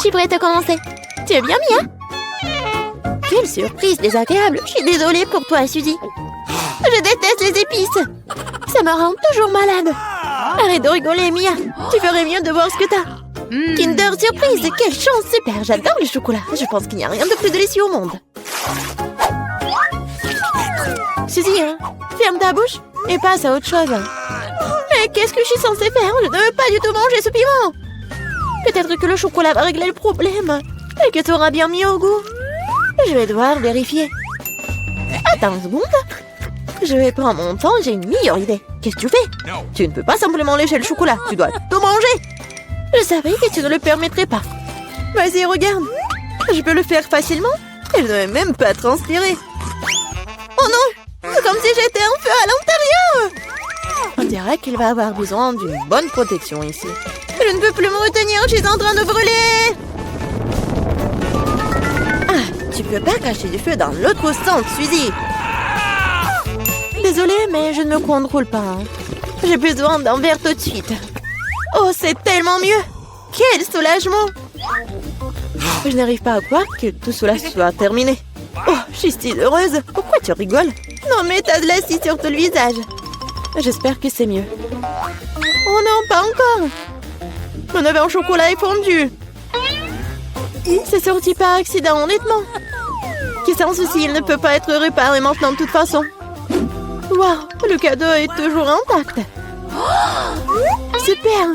suis prête à commencer. Tu es bien, Mia? Quelle surprise désagréable. Je suis désolée pour toi, Suzy. Je déteste les épices. Ça me rend toujours malade. Arrête de rigoler, Mia. Tu ferais mieux de voir ce que t'as. Kinder Surprise, quelle chance, super. J'adore le chocolat. Je pense qu'il n'y a rien de plus délicieux au monde. Suzy, ferme ta bouche et passe à autre chose. Mais qu'est-ce que je suis censée faire? Je ne veux pas du tout manger ce piment. Peut-être que le chocolat va régler le problème et que tu auras bien mis au goût. Je vais devoir vérifier. Attends une seconde. Je vais prendre mon temps, j'ai une meilleure idée. Qu'est-ce que tu fais? Tu ne peux pas simplement lécher le chocolat, tu dois tout manger. Je savais que tu ne le permettrais pas. Vas-y, regarde. Je peux le faire facilement. Et je ne vais même pas transpirer. Oh non! C'est comme si j'étais un feu à l'intérieur. On dirait qu'il va avoir besoin d'une bonne protection ici. Je ne peux plus me retenir, je suis en train de brûler. Ah, tu peux pas cacher du feu dans l'autre sens, Suzy. Désolée, mais je ne me contrôle pas. J'ai besoin d'un verre tout de suite. Oh, c'est tellement mieux. Quel soulagement. Je n'arrive pas à croire que tout cela soit terminé. Oh, je suis si heureuse. Pourquoi tu rigoles? Non, mais t'as de l'acide sur tout le visage. J'espère que c'est mieux. Oh non, pas encore. Mon verre au chocolat est fondu. C'est sorti par accident, honnêtement. Qui sans souci, il ne peut pas être réparé maintenant de toute façon. Waouh, le cadeau est toujours intact. Super.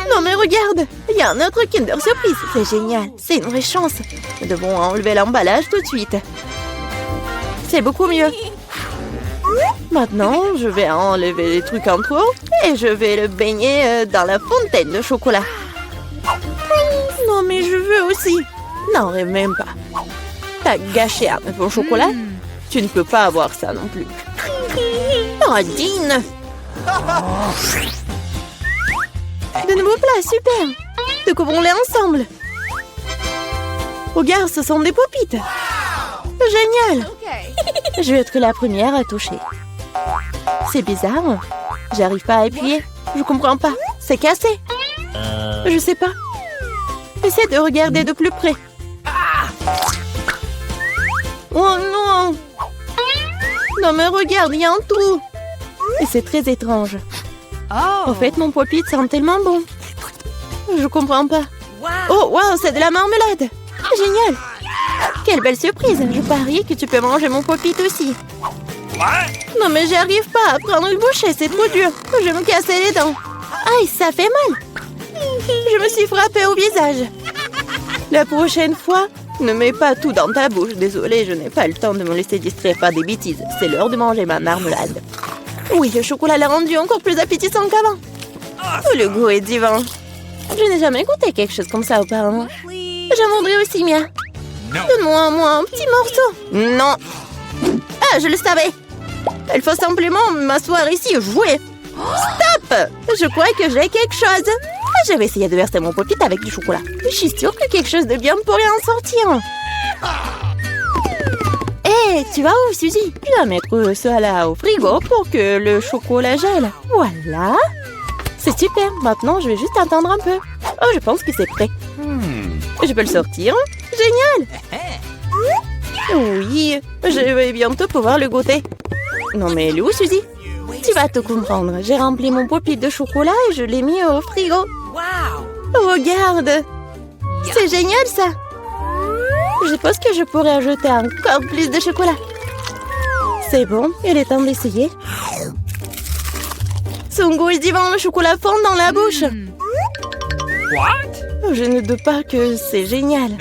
Non mais regarde, il y a un autre Kinder Surprise. C'est génial, c'est une vraie chance. Nous devons enlever l'emballage tout de suite. C'est beaucoup mieux. Maintenant, je vais enlever les trucs en trop et je vais le baigner dans la fontaine de chocolat. Non mais je veux aussi. Non, rêve même pas. T'as gâché un œuf au chocolat. Tu ne peux pas avoir ça non plus. Nadine. De nouveaux plats, super. Découvrons-les ensemble. Regarde, ce sont des popites. Génial. Je vais être la première à toucher. C'est bizarre. J'arrive pas à appuyer. Je comprends pas. C'est cassé. Je sais pas. Essaie de regarder de plus près. Oh non. Non mais regarde, il y a un trou. Et c'est très étrange. En fait, mon pop-it sent tellement bon. Je comprends pas. Oh, wow, c'est de la marmelade. Génial. Quelle belle surprise. Je parie que tu peux manger mon pop-it aussi. Non, mais j'y arrive pas à prendre une bouchée. C'est trop dur. Je vais me casser les dents. Aïe, ça fait mal. Je me suis frappée au visage. La prochaine fois, ne mets pas tout dans ta bouche. Désolée, je n'ai pas le temps de me laisser distraire par des bêtises. C'est l'heure de manger ma marmelade. Oui, le chocolat l'a rendu encore plus appétissant qu'avant. Oh, le goût est divin. Je n'ai jamais goûté quelque chose comme ça auparavant. J'en voudrais aussi, Mia. Donne-moi un petit morceau. Non. Ah, je le savais. Il faut simplement m'asseoir ici et jouer. Stop! Je crois que j'ai quelque chose. Je vais essayer de verser mon pop-it avec du chocolat. Je suis sûre que quelque chose de bien pourrait en sortir. Hé, tu vas où, Suzy? Je dois mettre cela au frigo pour que le chocolat gèle. Voilà. C'est super. Maintenant, je vais juste attendre un peu. Oh, je pense que c'est prêt. Je peux le sortir. Génial. Oui, je vais bientôt pouvoir le goûter. Non, mais elle est où, Suzy? Tu vas tout comprendre. J'ai rempli mon pop-it de chocolat et je l'ai mis au frigo. Regarde. C'est génial, ça. Je pense que je pourrais ajouter encore plus de chocolat. C'est bon, il est temps d'essayer. Son goût est divin, le chocolat fond dans la bouche. Je ne doute pas que c'est génial.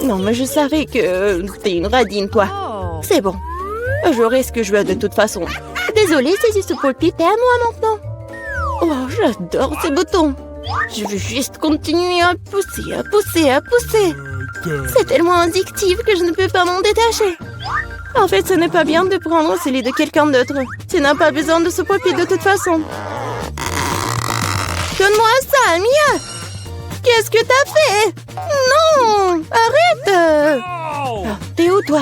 Non, mais je savais que t'es une radine, toi. C'est bon. J'aurai ce que je veux de toute façon. Désolée, c'est ce pop-it est à moi maintenant. Oh, j'adore ces boutons. Je veux juste continuer à pousser, à pousser, à pousser. C'est tellement addictif que je ne peux pas m'en détacher. En fait, ce n'est pas bien de prendre celui de quelqu'un d'autre. Tu n'as pas besoin de ce pop-it de toute façon. Donne-moi ça, Mia. Qu'est-ce que t'as fait? Non, arrête. Oh, t'es où, toi?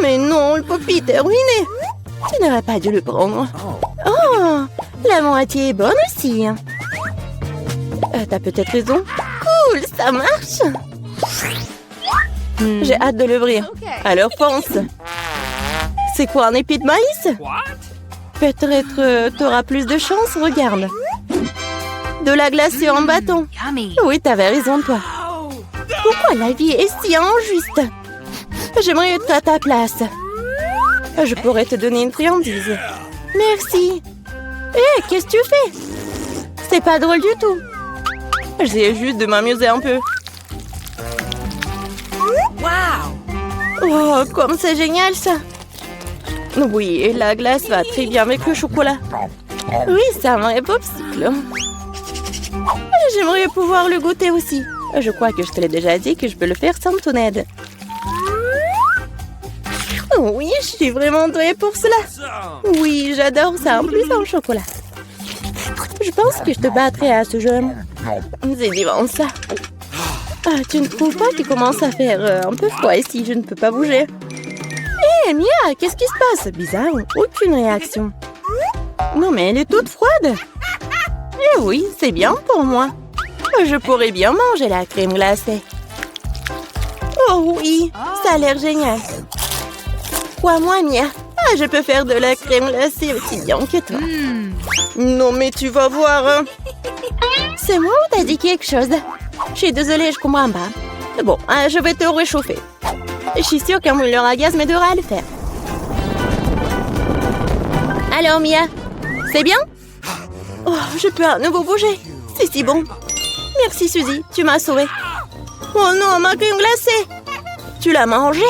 Mais non, le pop-it est ruiné. Tu n'aurais pas dû le prendre. Oh, la moitié est bonne aussi. T'as peut-être raison. Cool, ça marche. J'ai hâte de l'ouvrir. Alors fonce. C'est quoi, un épi de maïs? Peut-être t'auras plus de chance, regarde. De la glacée en bâton. Oui, t'avais raison, toi. Pourquoi la vie est si injuste? J'aimerais être à ta place. Je pourrais te donner une friandise. Merci. Hé, qu'est-ce que tu fais? C'est pas drôle du tout. J'essaie juste de m'amuser un peu. Oh, comme c'est génial, ça. Oui, et la glace va très bien avec le chocolat. Oui, c'est un vrai popsicle. J'aimerais pouvoir le goûter aussi. Je crois que je te l'ai déjà dit que je peux le faire sans ton aide. Oui, je suis vraiment douée pour cela. Oui, j'adore ça, en plus en chocolat. Je pense que je te battrai à ce jeu. C'est divin, ça. Ah, tu ne trouves pas qu'il commence à faire un peu froid ici? Je ne peux pas bouger. Hé, Mia, qu'est-ce qui se passe? Bizarre, aucune réaction. Non, mais elle est toute froide. Eh oui, c'est bien pour moi. Je pourrais bien manger la crème glacée. Oh oui, ça a l'air génial. Crois-moi, Mia, je peux faire de la crème glacée aussi bien que toi. Non, mais tu vas voir. Hein. C'est moi ou t'as dit quelque chose? Je suis désolée, je comprends pas. Bon, je vais te réchauffer. Je suis sûre qu'un mouleur à gaz m'aidera à le faire. Alors, Mia, c'est bien? Oh, je peux à nouveau bouger. C'est si bon. Merci, Suzy, tu m'as sauvée. Oh non, ma crème glacée! Tu l'as mangée?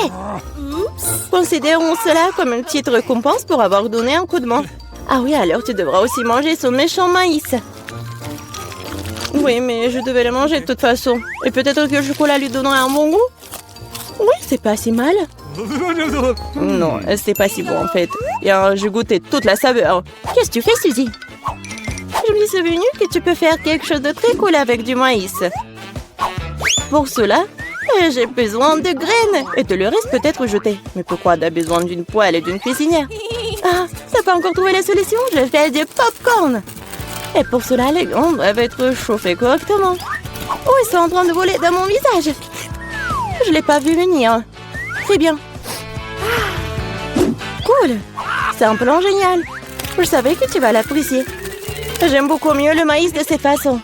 Considérons cela comme une petite récompense pour avoir donné un coup de main. Ah oui, alors tu devras aussi manger son méchant maïs. Oui, mais je devais le manger de toute façon. Et peut-être que le chocolat lui donnerait un bon goût? Oui, c'est pas si mal. Non, c'est pas si bon en fait. Et j'ai goûté toute la saveur. Qu'est-ce que tu fais, Suzy? Je me suis souvenu que tu peux faire quelque chose de très cool avec du maïs. Pour cela, j'ai besoin de graines. Et te le reste peut-être jeté. Mais pourquoi t'as besoin d'une poêle et d'une cuisinière? Ah, t'as pas encore trouvé la solution? Je fais du popcorn. Et pour cela, les graines doivent être chauffées correctement. Oh, ils sont en train de voler dans mon visage. Je l'ai pas vu venir. Très bien. Cool. C'est un plan génial. Je savais que tu vas l'apprécier. J'aime beaucoup mieux le maïs de cette façon.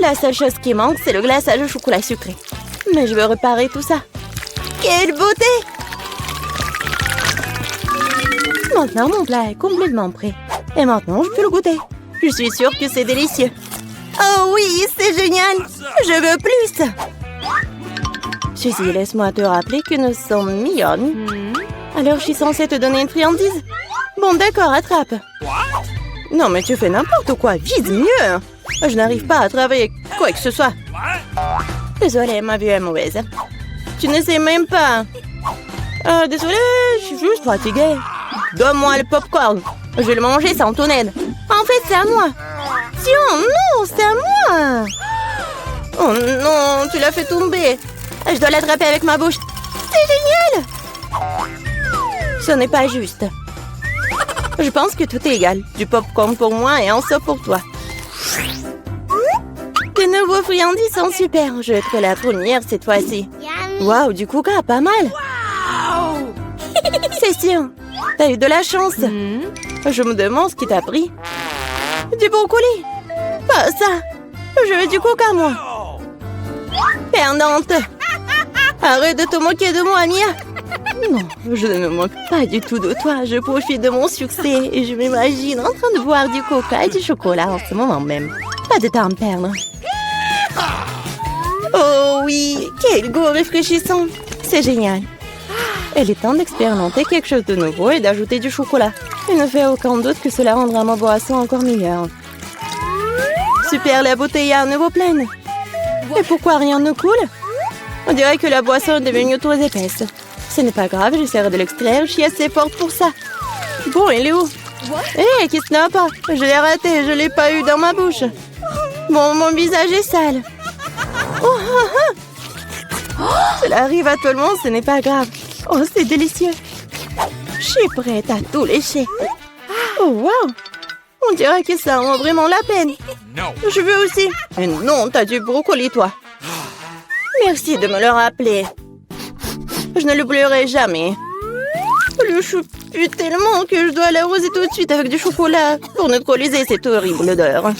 La seule chose qui manque, c'est le glaçage au chocolat sucré. Mais je veux réparer tout ça. Quelle beauté! Maintenant, mon plat est complètement prêt. Et maintenant, je peux le goûter. Je suis sûre que c'est délicieux. Oh oui, c'est génial! Je veux plus! Suzy, laisse-moi te rappeler que nous sommes mignonnes. Alors, je suis censée te donner une friandise? Bon, d'accord, attrape. Non, mais tu fais n'importe quoi. Vise mieux! Je n'arrive pas à travailler quoi que ce soit. Désolée, ma vue est mauvaise. Tu ne sais même pas. Désolée, je suis juste fatiguée. Donne-moi le popcorn. Je vais le manger sans ton aide. En fait, c'est à moi. Tiens, non, c'est à moi. Oh non, tu l'as fait tomber. Je dois l'attraper avec ma bouche. C'est génial. Ce n'est pas juste. Je pense que tout est égal. Du popcorn pour moi et un seau pour toi. Tes nouveaux friandises sont super. Je vais être la première cette fois-ci. Waouh, du coca, pas mal. C'est sûr. T'as eu de la chance. Je me demande ce qui t'a pris. Du brocoli. Pas ça. Je veux du coca, moi. Perdante. Arrête de te moquer de moi, Mia. Non, je ne me moque pas du tout de toi. Je profite de mon succès et je m'imagine en train de boire du coca et du chocolat en ce moment même. Pas de temps à me perdre. Oh oui, quel goût rafraîchissant. C'est génial. Il est temps d'expérimenter quelque chose de nouveau et d'ajouter du chocolat. Il ne fait aucun doute que cela rendra ma boisson encore meilleure. Super, la bouteille est à nouveau pleine. Et pourquoi rien ne coule? On dirait que la boisson est devenue trop épaisse. Ce n'est pas grave, j'essaierai de l'extraire, je suis assez forte pour ça. Bon, il est où? Hé, qu'est-ce que n'a pas? Je l'ai raté, je l'ai pas eu dans ma bouche. Bon, mon visage est sale. Cela arrive à tout le monde, ce n'est pas grave. Oh, c'est délicieux. Je suis prête à tout lécher. Oh, wow. On dirait que ça en vaut vraiment la peine. Je veux aussi. Mais non, t'as du brocoli, toi. Merci de me le rappeler. Je ne l'oublierai jamais. Le chou pue tellement que je dois l'arroser tout de suite avec du chocolat pour neutraliser cette horrible odeur.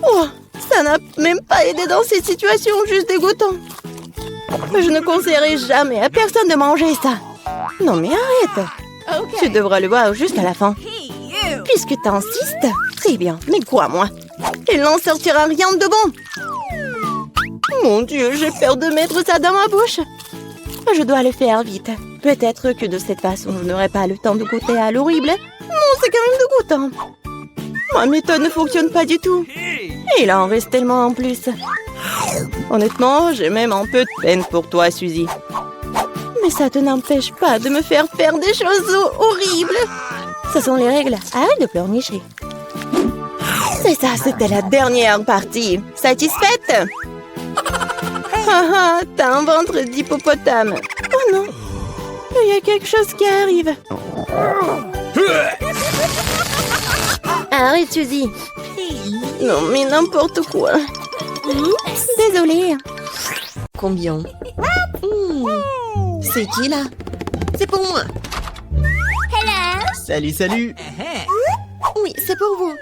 Oh, ça n'a même pas aidé dans cette situation juste dégoûtant. Je ne conseillerais jamais à personne de manger ça. Non mais arrête. Tu devras le voir juste à la fin. Puisque t'insistes, très bien, mais crois-moi, il n'en sortira rien de bon. Mon Dieu, j'ai peur de mettre ça dans ma bouche. Je dois le faire vite. Peut-être que de cette façon, je n'aurai pas le temps de goûter à l'horrible. Non, c'est quand même dégoûtant. Ma méthode ne fonctionne pas du tout. Et il en reste tellement en plus. Honnêtement, j'ai même un peu de peine pour toi, Suzy. Mais ça te n'empêche pas de me faire faire des choses horribles. Ce sont les règles. Arrête de pleurnicher. C'est ça, c'était la dernière partie. Satisfaite? Haha, t'as un ventre d'hippopotame. Oh non, il y a quelque chose qui arrive. Arrête, Suzy. Non, mais n'importe quoi. Désolée. Combien? C'est qui, là? C'est pour moi. Salut, salut. Oui, c'est pour vous.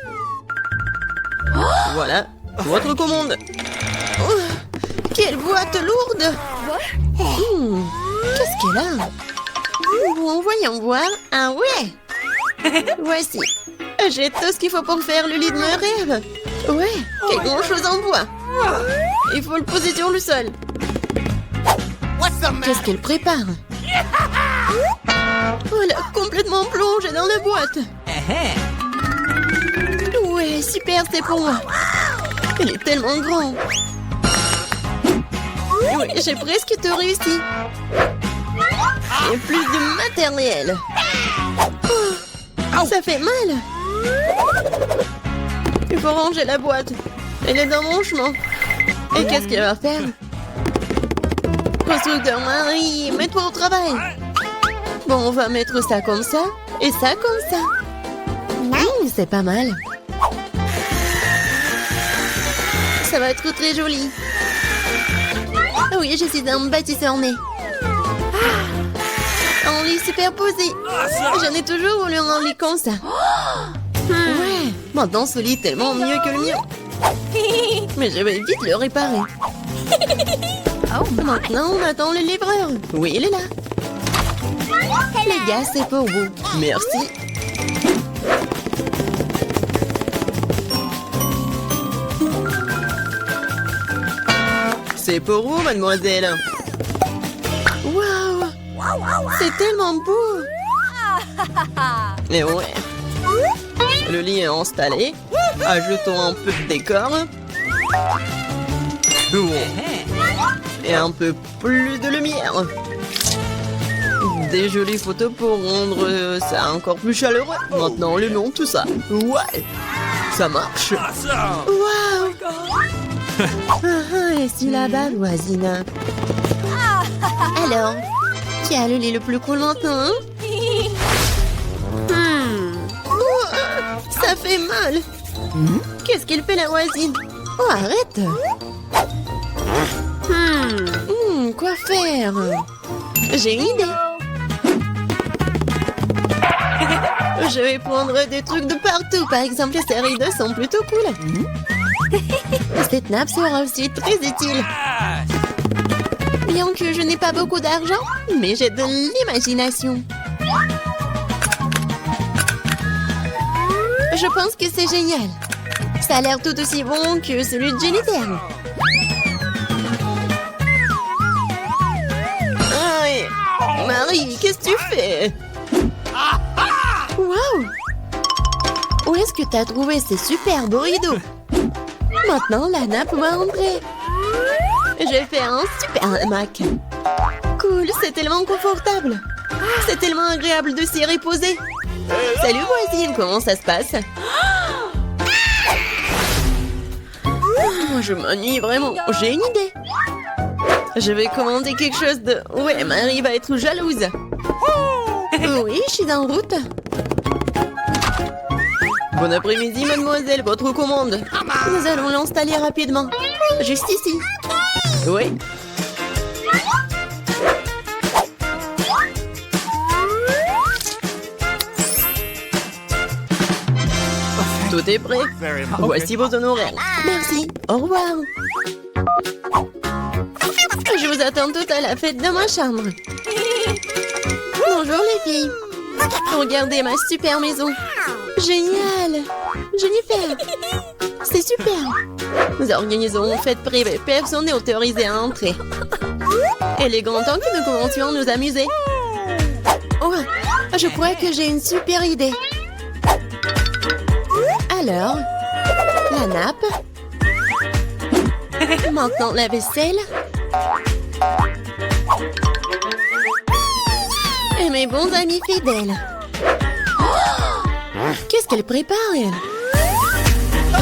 Voilà, votre commande. Oh, quelle boîte lourde. Qu'est-ce qu'elle a? Bon, voyons voir. Ah ouais. Voici. J'ai tout ce qu'il faut pour faire le lit de mes rêves. Ouais, quelle grande chose en bois. Il faut le poser sur le sol. Qu'est-ce qu'elle prépare? Oh, elle a complètement plongé dans la boîte. Ouais, super, c'est pour moi. Elle est tellement grande. Oui, j'ai presque tout réussi. Et plus de matériel. Oh, ça fait mal. Il faut ranger la boîte. Elle est dans mon chemin. Et qu'est-ce qu'elle va faire? Constructeur Marie, mets-toi au travail. Bon, on va mettre ça comme ça et ça comme ça. C'est pas mal. Ça va être très joli. Oui, je suis un bâtisseur né. Un lit superposé. J'en ai toujours voulu un lit comme ça. Ouais, maintenant ce lit est tellement mieux que le mien. Mais je vais vite le réparer. Maintenant, on attend le livreur. Oui, il est là. Les gars, c'est pour vous. Merci. C'est pour vous, mademoiselle. Waouh! C'est tellement beau! Et ouais. Le lit est installé. Ajoutons un peu de décor. Et un peu plus de lumière. Des jolies photos pour rendre ça encore plus chaleureux. Maintenant, le nom, tout ça. Ouais, ça marche. Waouh! Et c'est là-bas, voisine. Alors, qui a le lit le plus cool maintenant? Ça fait mal. Qu'est-ce qu'il fait, la voisine? Oh, arrête. Quoi faire? J'ai une idée. Je vais prendre des trucs de partout. Par exemple, ces rideaux sont plutôt cool. Cette nappe sera aussi très utile. Bien que je n'ai pas beaucoup d'argent, mais j'ai de l'imagination. Je pense que c'est génial. Ça a l'air tout aussi bon que celui de Jennifer. Aïe! Marie, qu'est-ce que tu fais? Waouh! Où est-ce que tu as trouvé ces superbes rideaux? Maintenant, la nappe va entrer. Je fais un super hamac. Cool, c'est tellement confortable. C'est tellement agréable de s'y reposer. Salut voisine, comment ça se passe? Je m'ennuie vraiment. J'ai une idée. Je vais commander quelque chose de... Ouais, Marie va être jalouse. Oui, je suis en route. Bon après-midi, mademoiselle, votre commande. Nous allons l'installer rapidement. Juste ici. Oui. Tout est prêt. Voici vos honoraires. Merci. Au revoir. Je vous attends toutes à la fête de ma chambre. Bonjour les filles. Regardez ma super maison. Génial. Jennifer. C'est super. Nous organisons une fête privée. Personne n'est autorisé à entrer. Il est grand temps que nous commencions à nous amuser. Oh, je crois que j'ai une super idée. Alors, la nappe. Maintenant, la vaisselle. Et mes bons amis fidèles. Oh, qu'est-ce qu'elle prépare, elle?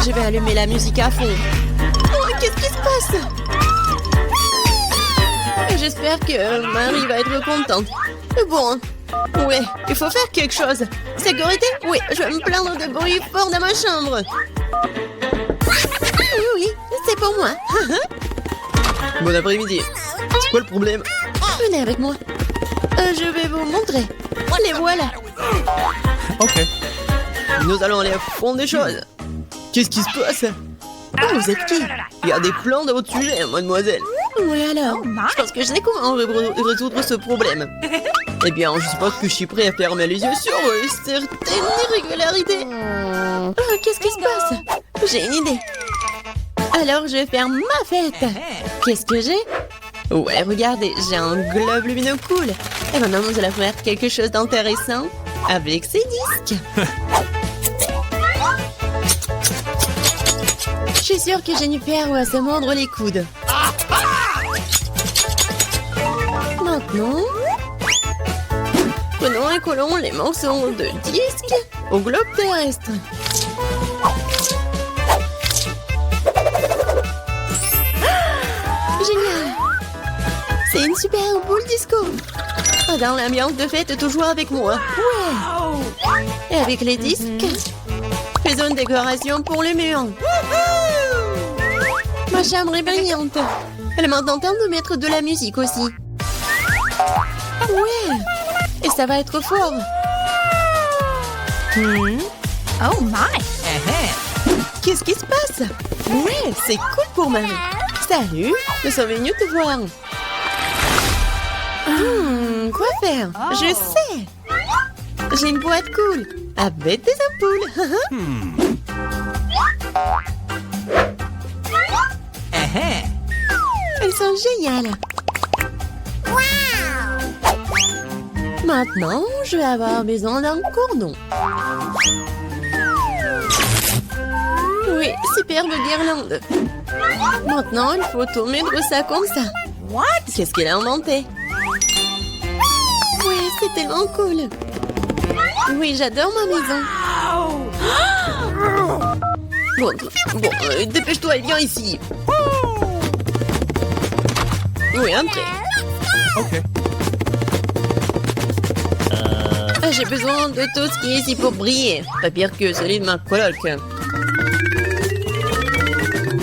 Je vais allumer la musique à fond. Oh, qu'est-ce qui se passe? J'espère que Marie va être contente. Bon, ouais, il faut faire quelque chose. Sécurité? Oui, je vais me plaindre de bruit fort dans ma chambre. Oui, c'est pour moi. Bon après-midi. C'est quoi le problème? Venez avec moi. Je vais vous montrer. Les voilà. Ok. Nous allons aller à fond des choses. Qu'est-ce qui se passe? Oh, vous êtes qui? Il y a des plans de votre sujet, mademoiselle. Oui, alors? Je pense que je sais comment résoudre ce problème. Eh bien, je suppose que je suis prêt à fermer les yeux sur certaines irrégularités. Qu'est-ce qui se passe? J'ai une idée. Alors, je vais faire ma fête. Qu'est-ce que j'ai? Ouais, regardez, j'ai un globe lumineux cool. Et maintenant, nous allons faire quelque chose d'intéressant avec ces disques. Je suis sûre que Jennifer va se mordre les coudes. Maintenant, prenons et collons les morceaux de disques au globe terrestre. Génial! C'est une super boule disco. Dans l'ambiance de fête, toujours avec moi. Ouais! Et avec les disques, faisons une décoration pour le mur. Ma chambre est brillante. Elle m'a tenté de mettre de la musique aussi. Ouais! Et ça va être fort. Oh my! Qu'est-ce qui se passe? Ouais, c'est cool pour Marie. Salut, nous sommes venus te voir. Quoi faire? Je sais. J'ai une boîte cool avec des ampoules. Elles sont géniales. Maintenant, je vais avoir besoin d'un cordon. Oui, superbe guirlande. Maintenant, il faut tout mettre ça comme ça. What? Qu'est-ce qu'elle a inventé? Oui, c'est tellement cool. Oui, j'adore ma maison. Bon, dépêche-toi et viens ici. Oui, entrez. Ok. J'ai besoin de tout ce qui est ici pour briller. Pas pire que celui de ma coloc.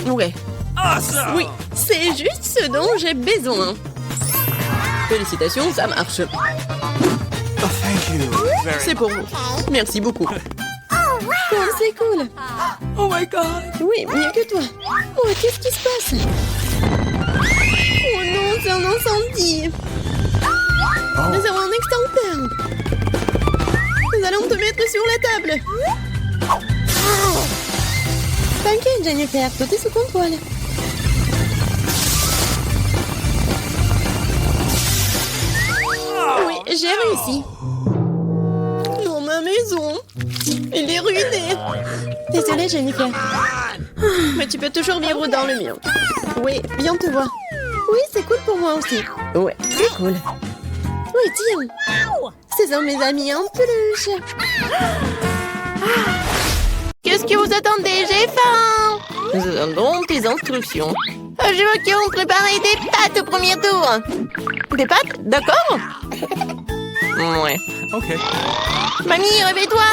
Ouais. Awesome. Oui, c'est juste ce dont j'ai besoin. Félicitations, ça marche. Oh, thank you. C'est pour vous. Merci beaucoup. Oh, c'est cool. Oh my God. Oui, mieux que toi. Oh, qu'est-ce qui se passe? Oh non, c'est un incendie. Nous avons un extincteur. Nous allons te mettre sur la table. T'inquiète, Jennifer, tout est sous contrôle. Oui, j'ai réussi. Dans ma maison. Elle est ruinée. Désolée, Jennifer. Mais tu peux toujours vivre dans le mien. Oui, viens te voir. Oui, c'est cool pour moi aussi. Ouais, c'est cool. Oui, tiens. Ce sont mes amis en peluche. Qu'est-ce que vous attendez? J'ai faim. Nous attendons tes instructions. Je veux qu'on prépare des pâtes au premier tour. Des pâtes? D'accord. Ouais. Ok. Mamie, réveille-toi.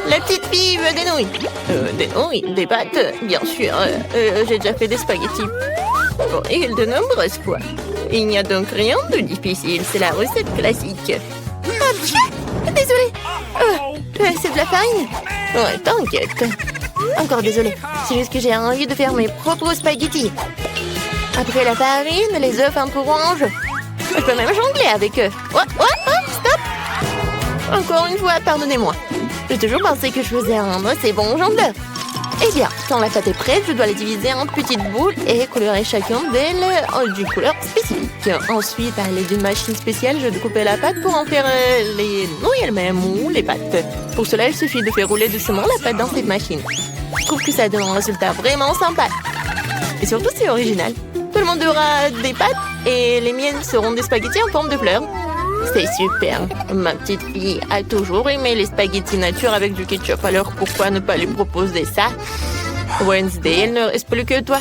La petite fille veut des nouilles. Des nouilles, des pâtes, bien sûr. J'ai déjà fait des spaghettis. Bon, et de nombreuses fois. Il n'y a donc rien de difficile, c'est la recette classique. Ah, désolée. C'est de la farine. Ouais, t'inquiète. Encore désolée. C'est juste que j'ai envie de faire mes propres spaghettis. Après la farine, les œufs un peu orange. Je peux même jongler avec eux. Oh, stop. Encore une fois, pardonnez-moi. J'ai toujours pensé que je faisais un assez bon jongleur. Eh bien, quand la pâte est prête, je dois la diviser en petites boules et colorer chacune d'elles d'une couleur spécifique. Ensuite, à l'aide d'une machine spéciale, je découpe la pâte pour en faire les nouilles elles-mêmes ou les pâtes. Pour cela, il suffit de faire rouler doucement la pâte dans cette machine. Je trouve que ça donne un résultat vraiment sympa. Et surtout, c'est original. Tout le monde aura des pâtes et les miennes seront des spaghettis en forme de fleurs. C'est super. Ma petite fille a toujours aimé les spaghettis nature avec du ketchup. Alors pourquoi ne pas lui proposer ça? Wednesday, il ne reste plus que toi.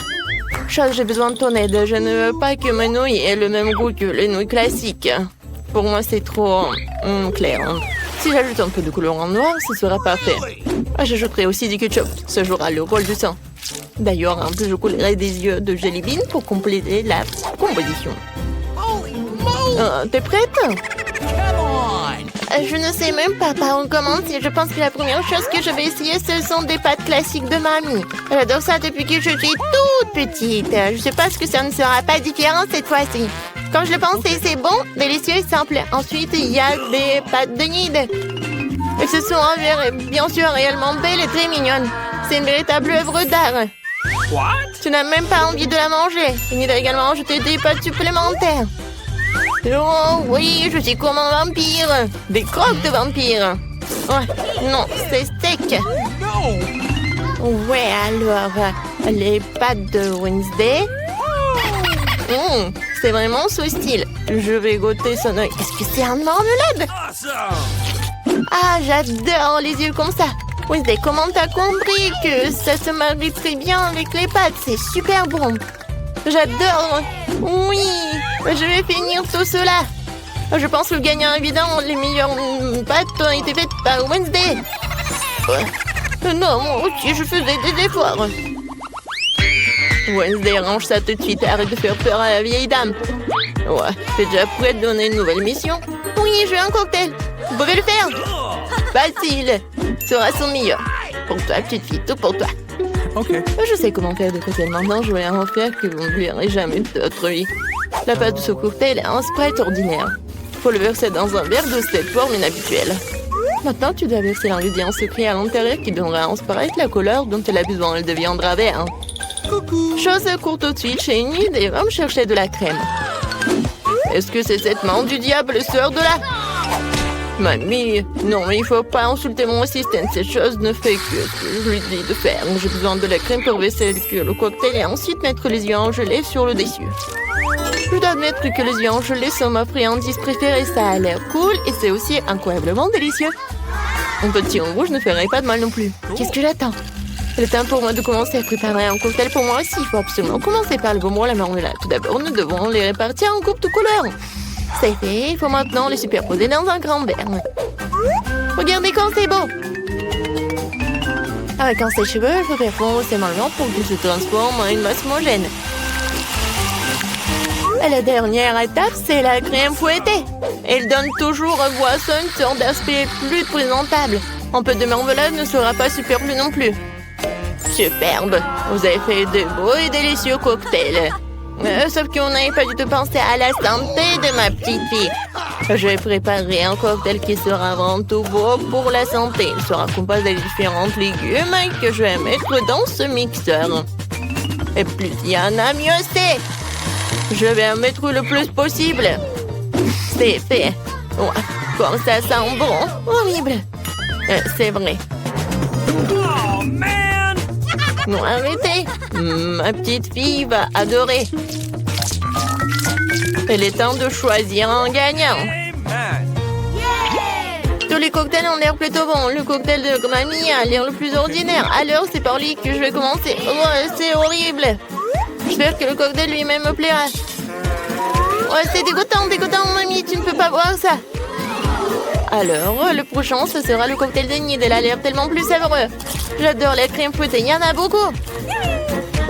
Chose, j'ai besoin de ton aide. Je ne veux pas que mes nouilles aient le même goût que les nouilles classiques. Pour moi, c'est trop clair. Si j'ajoute un peu de colorant noir, ce sera parfait. J'ajouterai aussi du ketchup. Ce jouera le rôle du sang. D'ailleurs, un peu je coulerai des yeux de jelly bean pour compléter la composition. T'es prête? Je ne sais même pas par où commencer. Je pense que la première chose que je vais essayer, ce sont des pâtes classiques de mamie. J'adore ça depuis que je suis toute petite. Je suppose que ça ne sera pas différent cette fois-ci. Quand je le pense, c'est bon, délicieux et simple. Ensuite, il y a des pâtes de Nid. Elles se sont bien sûr réellement belles et très mignonnes. C'est une véritable œuvre d'art. Tu n'as même pas envie de la manger. Nid a également ajouté des pâtes supplémentaires. Oh oui, je suis comme un vampire. Des croques de vampire. Ouais, non, c'est sec. Ouais, alors, les pâtes de Wednesday. C'est vraiment ce style. Je vais goûter son œil. Est-ce que c'est un marmelade? Ah, j'adore les yeux comme ça. Wednesday, comment t'as compris que ça se marie très bien avec les pâtes? C'est super bon. J'adore. Oui, je vais finir tout cela. Je pense que le gagnant évident, les meilleures pâtes ont été faites par Wednesday. Non, moi aussi, je faisais des efforts. Wednesday, range ça tout de suite. Arrête de faire peur à la vieille dame. Ouais, t'es déjà prête de donner une nouvelle mission? Oui, je veux un cocktail. Vous pouvez le faire? Facile. Sera son meilleur. Pour toi, petite fille, tout pour toi. Ok. Je sais comment faire des cocktails maintenant. Je vais en faire que vous ne verrez jamais de votre vie. La pâte de ce cocktail est un Sprite ordinaire. Faut le verser dans un verre de cette forme inhabituelle. Maintenant, tu dois verser l'ingrédient secret à l'intérieur qui donnera à un Sprite la couleur dont elle a besoin. Elle deviendra vert. Chose court tout de suite chez Nid et va me chercher de la crème. Est-ce que c'est cette main du diable sort de là? Mamie, non, il faut pas insulter mon assistant. Cette chose ne fait que ce que je lui dis de faire. J'ai besoin de la crème pour verser le cocktail et ensuite mettre les yeux en gelée sur le dessus. Je dois admettre que les yeux en gelée sont ma friandise préférée. Ça a l'air cool et c'est aussi incroyablement délicieux. Un petit en rouge ne ferait pas de mal non plus. Qu'est-ce que j'attends? Il est temps pour moi de commencer à préparer un cocktail pour moi aussi. Il faut absolument commencer par le bonbon et la marmelade. Tout d'abord, nous devons les répartir en coupes de couleurs. C'est fait, il faut maintenant les superposer dans un grand verre. Regardez comme c'est beau! Avec un sèche-cheveux, il faut faire fondre ces marrons pour qu'ils se transforment en une masse homogène. Et la dernière étape, c'est la crème fouettée. Elle donne toujours aux boissons une sorte d'aspect plus présentable. Un peu de marmelade ne sera pas superflu non plus. Superbe! Vous avez fait de beaux et délicieux cocktails. Sauf qu'on n'avait pas du tout pensé à la santé de ma petite fille. Je vais préparer un cocktail qui sera avant tout beau pour la santé. Il sera composé de différents légumes que je vais mettre dans ce mixeur. Et plus il y en a, mieux c'est. Je vais en mettre le plus possible. C'est fait. Ouais, comme ça sent bon. Horrible. C'est vrai. Oh, man! Non, arrêtez. Ma petite fille va adorer. Il est temps de choisir un gagnant. Amen. Tous les cocktails ont l'air plutôt bons. Le cocktail de mamie a l'air le plus ordinaire. Alors, c'est par lui que je vais commencer. Oh, c'est horrible. J'espère que le cocktail lui-même me plaira. Ouais, c'est dégoûtant, mamie. Tu ne peux pas boire ça. Alors, le prochain, ce sera le cocktail de nid. Elle a l'air tellement plus savoureux. J'adore la crème fouettée, il y en a beaucoup.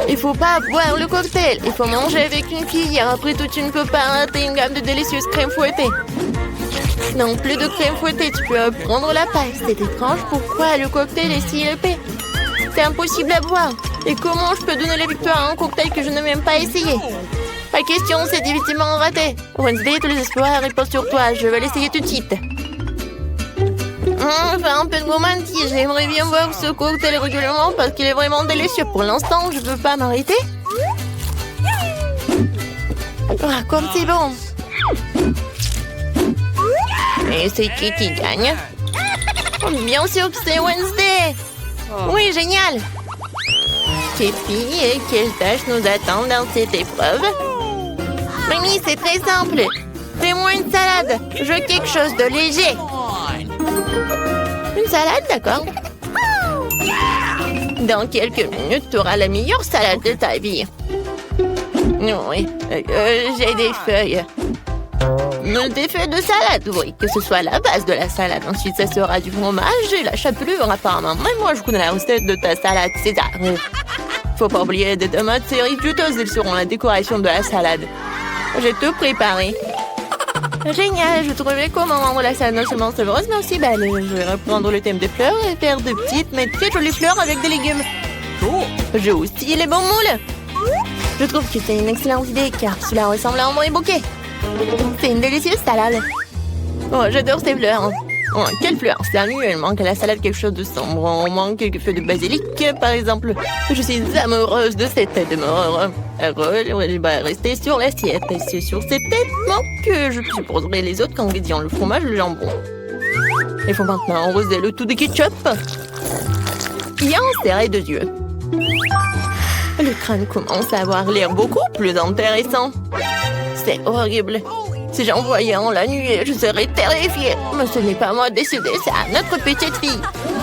Il faut pas boire le cocktail, il faut manger avec une cuillère. Après tout, tu ne peux pas rater une gamme de délicieuses crèmes fouettées. Non, plus de crème fouettée, tu peux prendre la paille. C'est étrange, pourquoi le cocktail est si épais? C'est impossible à boire. Et comment je peux donner la victoire à un cocktail que je n'ai même pas essayé? Pas question, c'est difficilement raté. Wednesday, tous les espoirs reposent sur toi. Je vais l'essayer tout de suite. Enfin, un peu de gourmandise. J'aimerais bien voir ce cocktail régulièrement parce qu'il est vraiment délicieux. Pour l'instant, je ne peux pas m'arrêter. Ah, comme c'est bon. Et c'est qui gagne? Bien sûr que c'est Wednesday. Oui, génial. Quelle fille et quelle tâche nous attendent dans cette épreuve? Mimi, c'est très simple. Fais-moi une salade. Je veux quelque chose de léger. Une salade, d'accord. Dans quelques minutes, tu auras la meilleure salade de ta vie. Oui, j'ai des feuilles. Des feuilles de salade, oui, que ce soit la base de la salade. Ensuite, ça sera du fromage et la chapelure, apparemment. Même moi, je connais la recette de ta salade, César. Faut pas oublier des tomates cerises juteuses, elles seront la décoration de la salade. J'ai tout préparé. Génial, je trouvais comment rendre la salade non seulement savoureuse, mais aussi belle. Je vais reprendre le thème des fleurs et faire de petites, mais très jolies fleurs avec des légumes. J'ai aussi les bons moules. Je trouve que c'est une excellente idée, car cela ressemble à un vrai bouquet. C'est une délicieuse salade. Oh, j'adore ces fleurs. Oh, quelle fleur? Sérieux, il manque à la salade quelque chose de sombre. On manque quelques feuilles de basilic, par exemple. Je suis amoureuse de cette tête de mort. Elle va rester sur l'assiette. Et c'est sur cette tête que je supposerai les autres ingrédients, le fromage et le jambon. Il faut maintenant arroser le tout de ketchup. Et serrer deux yeux. Le crâne commence à avoir l'air beaucoup plus intéressant. C'est horrible. Si j'en voyais en la nuit, je serais terrifiée. Mais ce n'est pas moi de décider, c'est à notre petite fille.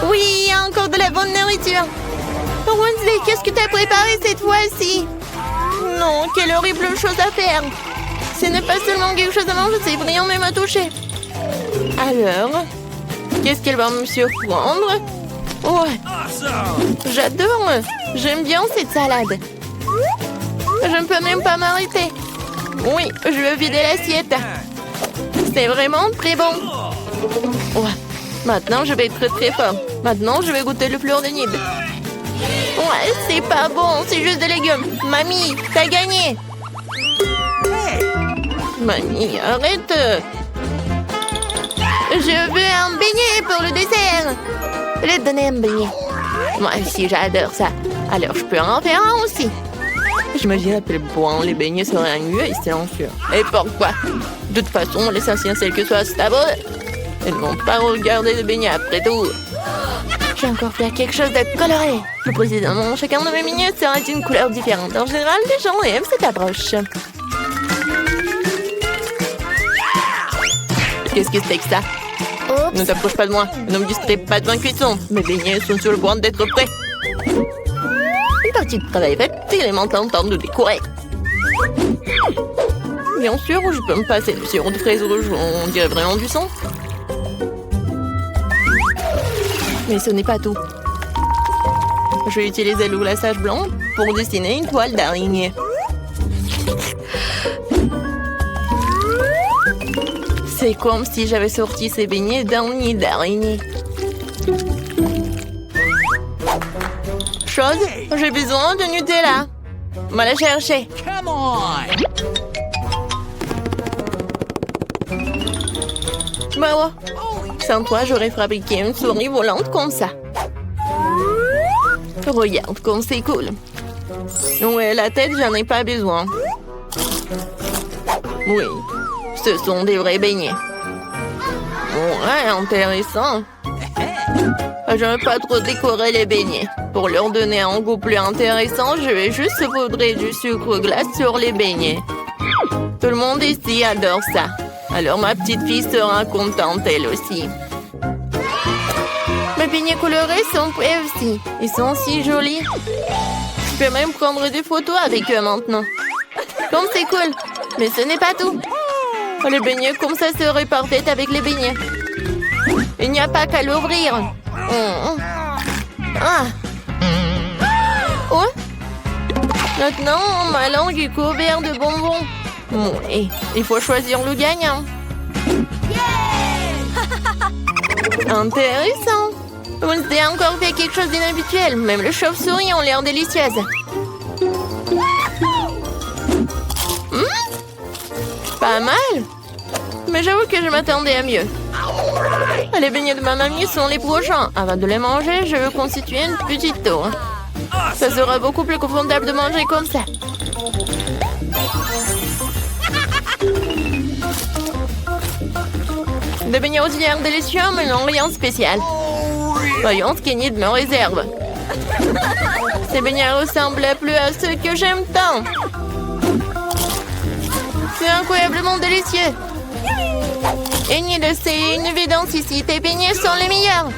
Oui, il y a encore de la bonne nourriture. Oh, Wednesday, qu'est-ce que tu as préparé cette fois-ci? Non, quelle horrible chose à faire. Ce n'est pas seulement quelque chose à manger, c'est brillant même à toucher. Alors, qu'est-ce qu'elle va me surprendre? Ouais, j'adore. J'aime bien cette salade. Je ne peux même pas m'arrêter. Oui, je veux vider l'assiette. C'est vraiment très bon. Ouais, maintenant je vais être très fort. Maintenant, je vais goûter le fleur de nid. Ouais, c'est pas bon, c'est juste des légumes. Mamie, t'as gagné. Mamie, arrête. Je veux un beignet pour le dessert. Je vais te donner un beignet. Moi aussi, j'adore ça. Alors, je peux en faire un aussi. J'imagine à quel point les beignets seraient mieux et silencieux. Et pourquoi? De toute façon, l'essentiel c'est que ce soit savoureux. Ils ne vont pas regarder les beignets après tout. J'ai encore fait quelque chose de coloré. Plus précisément, chacun de mes beignets sera d'une couleur différente. En général, les gens aiment cette approche. Qu'est-ce que c'est que ça? Ne t'approche pas de moi. Ne me distrais pas devant cuisson. Mes beignets sont sur le point d'être prêts. Une partie de travail faite, il est maintenant temps de décorer. Bien sûr, je peux me passer de sirop de fraise rouge, on dirait vraiment du sang. Mais ce n'est pas tout. Je vais utiliser le glaçage blanc pour dessiner une toile d'araignée. C'est comme si j'avais sorti ces beignets d'un nid d'araignée. Chose, j'ai besoin de Nutella. Va la chercher. Come on! Bah ouais. Sans toi, j'aurais fabriqué une souris volante comme ça. Regarde comme c'est cool. Ouais, la tête, j'en ai pas besoin. Oui, ce sont des vrais beignets. Ouais, intéressant. Je ne veux pas trop décorer les beignets. Pour leur donner un goût plus intéressant, je vais juste saupoudrer du sucre glace sur les beignets. Tout le monde ici adore ça. Alors ma petite fille sera contente elle aussi. Mes beignets colorés sont prêts aussi. Ils sont si jolis. Je peux même prendre des photos avec eux maintenant. Comme c'est cool. Mais ce n'est pas tout. Les beignets comme ça seraient parfaits avec les beignets. Il n'y a pas qu'à l'ouvrir. Ah. Oh. Maintenant, ma langue est couverte de bonbons. Bon, et il faut choisir le gagnant. Intéressant. Vous avez encore fait quelque chose d'inhabituel. Même les chauves-souris ont l'air délicieuses. Pas mal. Mais j'avoue que je m'attendais à mieux. Les beignets de ma mamie sont les prochains. Avant de les manger, je veux constituer une petite tour. Ça sera beaucoup plus confortable de manger comme ça. Des beignets aux œufs délicieux, mais non rien de spécial. Voyons ce qu'Enid me réserve. Ces beignets ressemblent plus à ceux que j'aime tant. C'est incroyablement délicieux. Enid, c'est une évidence ici. Tes beignets sont les meilleurs.